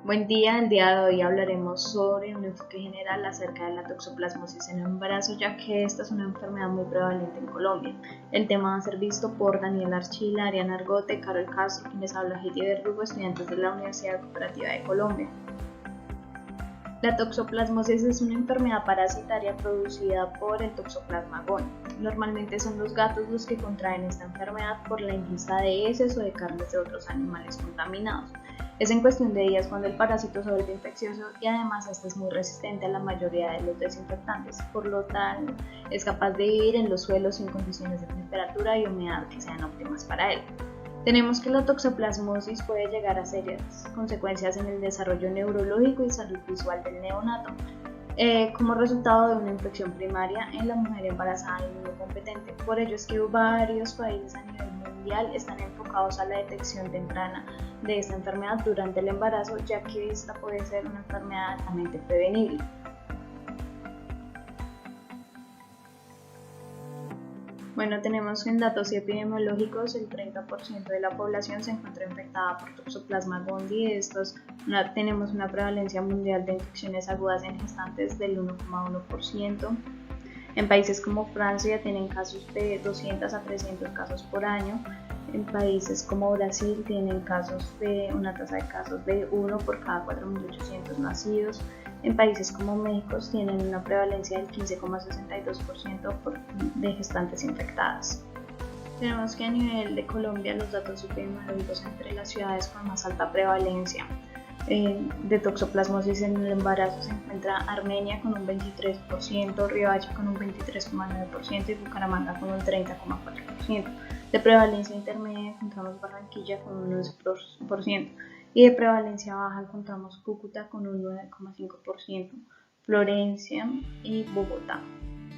Buen día, el día de hoy hablaremos sobre un enfoque general acerca de la toxoplasmosis en el embarazo, ya que esta es una enfermedad muy prevalente en Colombia. El tema va a ser visto por Daniel Archila, Ariana Argote, Carol Castro, quienes habla Heidi Verdugo, estudiantes de la Universidad Cooperativa de Colombia. La toxoplasmosis es una enfermedad parasitaria producida por el Toxoplasma gondii. Normalmente son los gatos los que contraen esta enfermedad por la ingesta de heces o de carnes de otros animales contaminados. Es en cuestión de días cuando el parásito se vuelve infeccioso y además este es muy resistente a la mayoría de los desinfectantes, por lo tanto es capaz de vivir en los suelos sin condiciones de temperatura y humedad que sean óptimas para él. Tenemos que la toxoplasmosis puede llegar a serias consecuencias en el desarrollo neurológico y salud visual del neonato, como resultado de una infección primaria en la mujer embarazada y inmunocompetente. Por ello es que varios países a nivel mundial están enfocados a la detección temprana de esta enfermedad durante el embarazo, ya que esta puede ser una enfermedad altamente prevenible. Bueno, tenemos que en datos epidemiológicos el 30% de la población se encuentra infectada por Toxoplasma gondii. Tenemos una prevalencia mundial de infecciones agudas en gestantes del 1,1%. En países como Francia tienen casos de 200 a 300 casos por año. En países como Brasil tienen una tasa de casos de 1 por cada 4.800 nacidos. En países como México tienen una prevalencia del 15,62% de gestantes infectadas. Tenemos que a nivel de Colombia los datos epidemiológicos entre las ciudades con más alta prevalencia de toxoplasmosis en el embarazo se encuentra Armenia con un 23%, Riohacha con un 23,9% y Bucaramanga con un 30,4%. De prevalencia intermedia encontramos Barranquilla con un 11% y de prevalencia baja encontramos Cúcuta con un 9,5%, Florencia y Bogotá.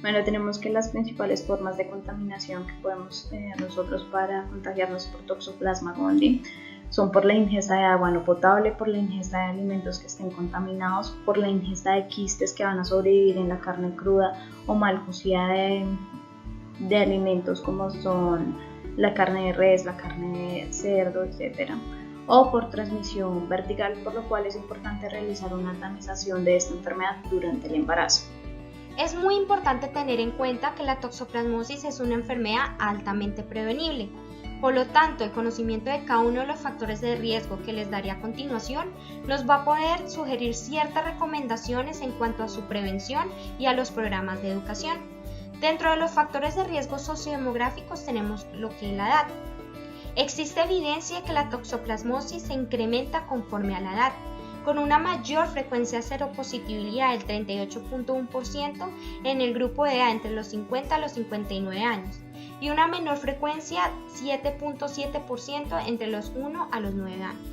Bueno, tenemos que las principales formas de contaminación que podemos tener nosotros para contagiarnos por Toxoplasma gondii son por la ingesta de agua no potable, por la ingesta de alimentos que estén contaminados, por la ingesta de quistes que van a sobrevivir en la carne cruda o mal cocida de alimentos como son la carne de res, la carne de cerdo, etc. O por transmisión vertical, por lo cual es importante realizar una tamización de esta enfermedad durante el embarazo. Es muy importante tener en cuenta que la toxoplasmosis es una enfermedad altamente prevenible. Por lo tanto, el conocimiento de cada uno de los factores de riesgo que les daré a continuación nos va a poder sugerir ciertas recomendaciones en cuanto a su prevención y a los programas de educación. Dentro de los factores de riesgo sociodemográficos tenemos lo que es la edad. Existe evidencia que la toxoplasmosis se incrementa conforme a la edad, con una mayor frecuencia de seropositividad del 38,1% en el grupo de edad entre los 50 a los 59 años y una menor frecuencia 7,7% entre los 1 a los 9 años.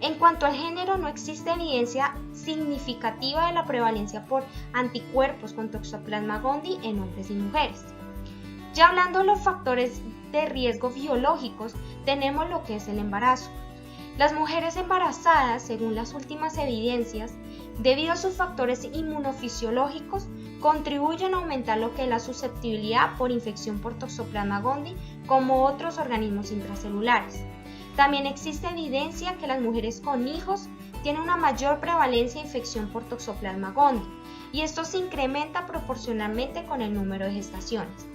En cuanto al género, no existe evidencia significativa de la prevalencia por anticuerpos con Toxoplasma gondii en hombres y mujeres. Ya hablando de los factores de riesgo biológicos, tenemos lo que es el embarazo. Las mujeres embarazadas, según las últimas evidencias, debido a sus factores inmunofisiológicos, contribuyen a aumentar lo que es la susceptibilidad por infección por Toxoplasma gondii como otros organismos intracelulares. También existe evidencia que las mujeres con hijos tienen una mayor prevalencia de infección por Toxoplasma gondii y esto se incrementa proporcionalmente con el número de gestaciones.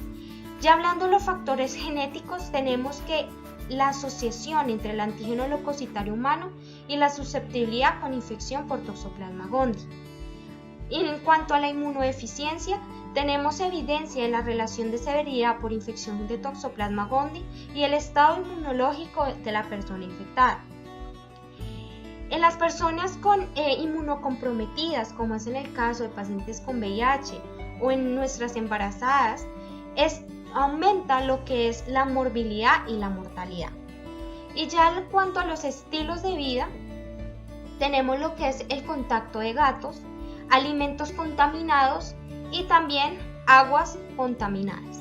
Ya hablando de los factores genéticos, tenemos que la asociación entre el antígeno leucocitario humano y la susceptibilidad con infección por Toxoplasma gondii. En cuanto a la inmunodeficiencia, tenemos evidencia de la relación de severidad por infección de Toxoplasma gondii y el estado inmunológico de la persona infectada. En las personas inmunocomprometidas, como es en el caso de pacientes con VIH o en nuestras embarazadas, aumenta lo que es la morbilidad y la mortalidad. Y ya en cuanto a los estilos de vida, tenemos lo que es el contacto de gatos, alimentos contaminados y también aguas contaminadas.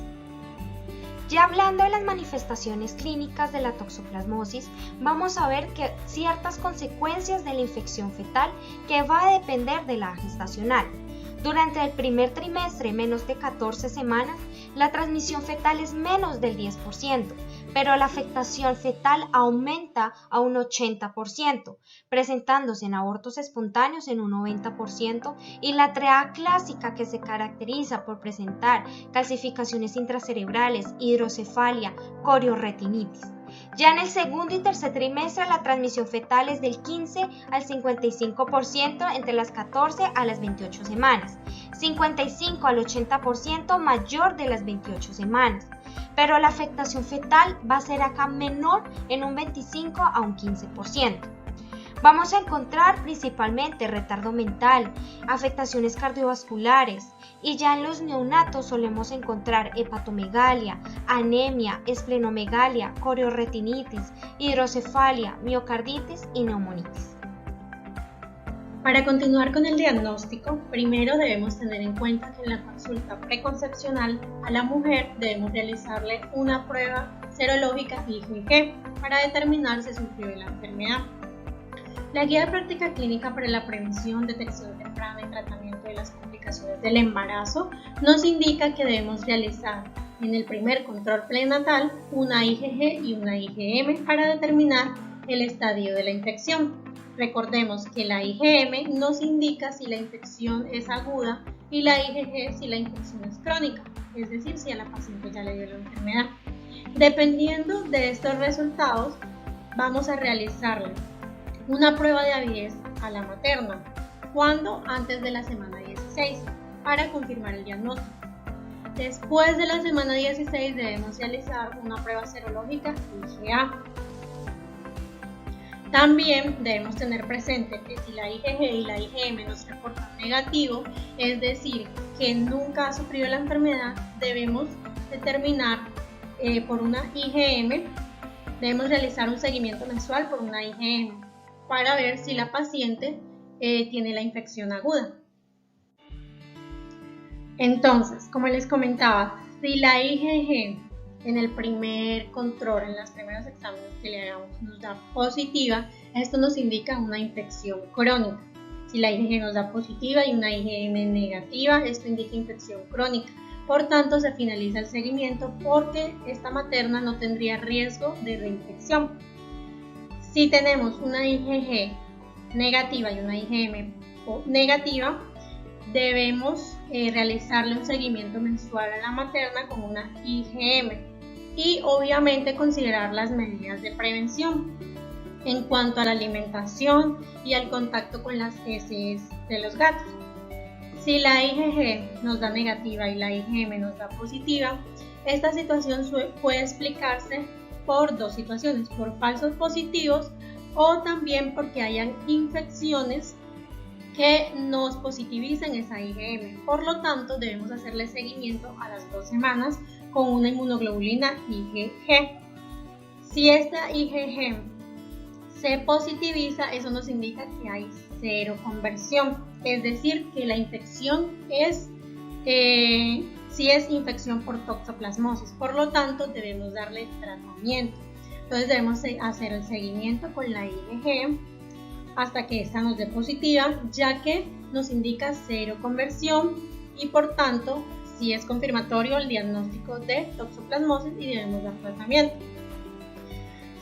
Ya hablando de las manifestaciones clínicas de la toxoplasmosis, vamos a ver que ciertas consecuencias de la infección fetal que va a depender de la gestacional. Durante el primer trimestre, menos de 14 semanas, la transmisión fetal es menos del 10%, pero la afectación fetal aumenta a un 80%, presentándose en abortos espontáneos en un 90% y la TREA clásica, que se caracteriza por presentar calcificaciones intracerebrales, hidrocefalia, coriorretinitis. Ya en el segundo y tercer trimestre la transmisión fetal es del 15 al 55% entre las 14 a las 28 semanas, 55 al 80% mayor de las 28 semanas, pero la afectación fetal va a ser acá menor en un 25 a un 15%. Vamos a encontrar principalmente retardo mental, afectaciones cardiovasculares y ya en los neonatos solemos encontrar hepatomegalia, anemia, esplenomegalia, coriorretinitis, hidrocefalia, miocarditis y neumonitis. Para continuar con el diagnóstico, primero debemos tener en cuenta que en la consulta preconcepcional a la mujer debemos realizarle una prueba serológica IgG para determinar si sufrió la enfermedad. La Guía de Práctica Clínica para la Prevención, Detección Temprana y Tratamiento de las Complicaciones del Embarazo nos indica que debemos realizar en el primer control prenatal una IgG y una IgM para determinar el estadio de la infección. Recordemos que la IgM nos indica si la infección es aguda y la IgG si la infección es crónica, es decir, si a la paciente ya le dio la enfermedad. Dependiendo de estos resultados, vamos a realizarle una prueba de avidez a la materna, cuando antes de la semana 16, para confirmar el diagnóstico. Después de la semana 16 debemos realizar una prueba serológica IgA. También debemos tener presente que si la IgG y la IgM nos reportan negativo, es decir, que nunca ha sufrido la enfermedad, debemos determinar por una IgM, debemos realizar un seguimiento mensual por una IgM para ver si la paciente tiene la infección aguda. Entonces, como les comentaba, si la IgG en el primer control, en los primeros exámenes que le hagamos, nos da positiva, esto nos indica una infección crónica. Si la IgG nos da positiva y una IgM negativa, esto indica infección crónica. Por tanto, se finaliza el seguimiento porque esta materna no tendría riesgo de reinfección. Si tenemos una IgG negativa y una IgM negativa, debemos realizarle un seguimiento mensual a la materna con una IgM y obviamente considerar las medidas de prevención en cuanto a la alimentación y al contacto con las heces de los gatos. Si la IgG nos da negativa y la IgM nos da positiva, esta situación puede explicarse por dos situaciones, por falsos positivos o también porque hayan infecciones que nos positivicen esa IgM. Por lo tanto, debemos hacerle seguimiento a las 2 semanas con una inmunoglobulina IgG. Si esta IgG se positiviza, eso nos indica que hay cero conversión, es decir, que la infección es si es infección por toxoplasmosis, por lo tanto debemos darle tratamiento. Entonces debemos hacer el seguimiento con la IgG hasta que esta nos dé positiva, ya que nos indica cero conversión y por tanto sí es confirmatorio el diagnóstico de toxoplasmosis y debemos dar tratamiento.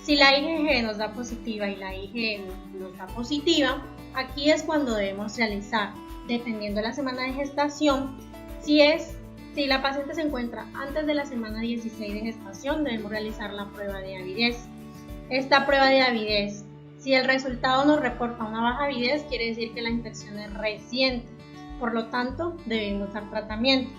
Si la IgG nos da positiva y la IgM nos da positiva, aquí es cuando debemos realizar, dependiendo de la semana de gestación, si la paciente se encuentra antes de la semana 16 de gestación, debemos realizar la prueba de avidez. Esta prueba de avidez, si el resultado nos reporta una baja avidez, quiere decir que la infección es reciente, por lo tanto debemos dar tratamiento.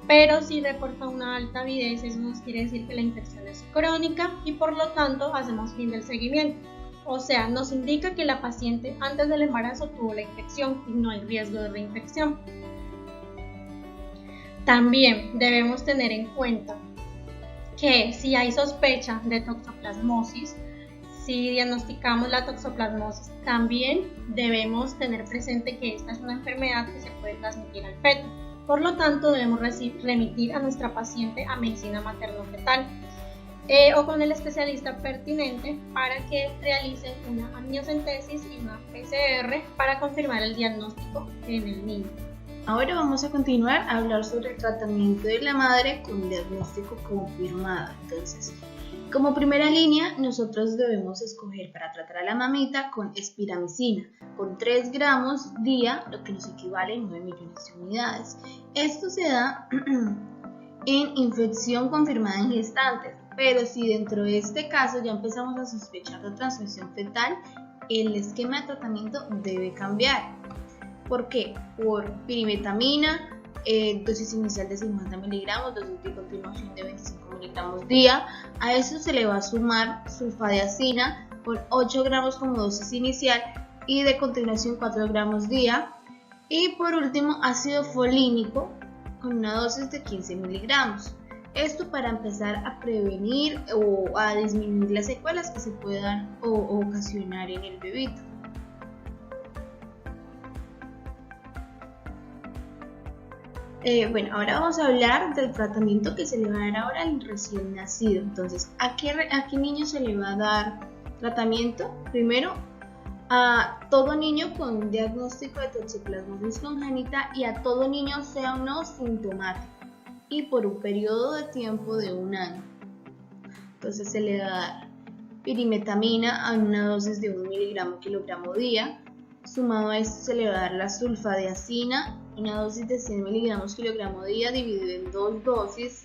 Pero si reporta una alta avidez, eso nos quiere decir que la infección es crónica y por lo tanto hacemos fin del seguimiento. O sea, nos indica que la paciente antes del embarazo tuvo la infección y no hay riesgo de reinfección. También debemos tener en cuenta que si hay sospecha de toxoplasmosis, si diagnosticamos la toxoplasmosis, también debemos tener presente que esta es una enfermedad que se puede transmitir al feto. Por lo tanto, debemos remitir a nuestra paciente a medicina materno-fetal o con el especialista pertinente para que realicen una amniocentesis y una PCR para confirmar el diagnóstico en el niño. Ahora vamos a continuar a hablar sobre el tratamiento de la madre con diagnóstico confirmado. Entonces, Como primera línea, nosotros debemos escoger para tratar a la mamita con espiramicina, con 3 gramos día, lo que nos equivale a 9 millones de unidades. Esto se da en infección confirmada en gestantes, pero si dentro de este caso ya empezamos a sospechar de transmisión fetal, el esquema de tratamiento debe cambiar. ¿Por qué? Por pirimetamina, dosis inicial de 50 miligramos, dosis de continuación de 25 miligramos día. A eso se le va a sumar sulfadiazina con 8 gramos como dosis inicial y de continuación 4 gramos día. Y por último, ácido folínico con una dosis de 15 miligramos. Esto para empezar a prevenir o a disminuir las secuelas que se puedan ocasionar en el bebito. Bueno, ahora vamos a hablar del tratamiento que se le va a dar ahora al recién nacido. Entonces, ¿a qué niño se le va a dar tratamiento? Primero, a todo niño con diagnóstico de toxoplasmosis congénita y a todo niño sea o no sintomático y por un periodo de tiempo de 1 año. Entonces se le va a dar pirimetamina a una dosis de 1 miligramo kilogramo día. Sumado a esto se le va a dar la sulfadiazina, una dosis de 100 miligramos kilogramo día dividido en 2 dosis,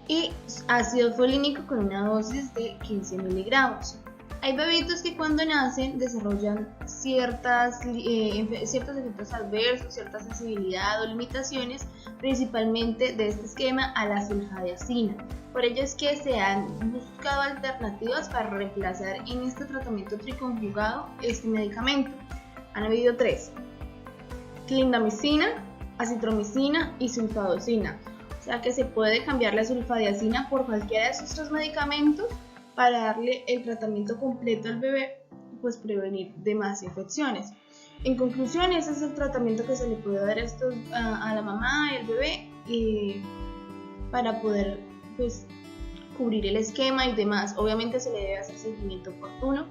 y ácido folínico con una dosis de 15 miligramos. Hay bebitos que cuando nacen desarrollan ciertos efectos adversos, cierta sensibilidad o limitaciones, principalmente de este esquema a la sulfadiazina. Por ello es que se han buscado alternativas para reemplazar en este tratamiento triconjugado este medicamento. Han habido 3: clindamicina, acitromicina y sulfadosina. O sea que se puede cambiar la sulfadiazina por cualquiera de estos 3 medicamentos para darle el tratamiento completo al bebé y pues prevenir demás infecciones. En conclusión, ese es el tratamiento que se le puede dar a la mamá y al bebé para poder pues cubrir el esquema y demás. Obviamente se le debe hacer seguimiento oportuno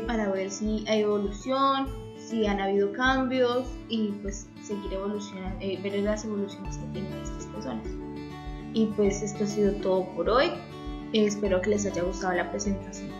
para ver si hay evolución, si han habido cambios y pues seguir evolucionando, ver las evoluciones que tienen estas personas. Y pues esto ha sido todo por hoy. Espero que les haya gustado la presentación.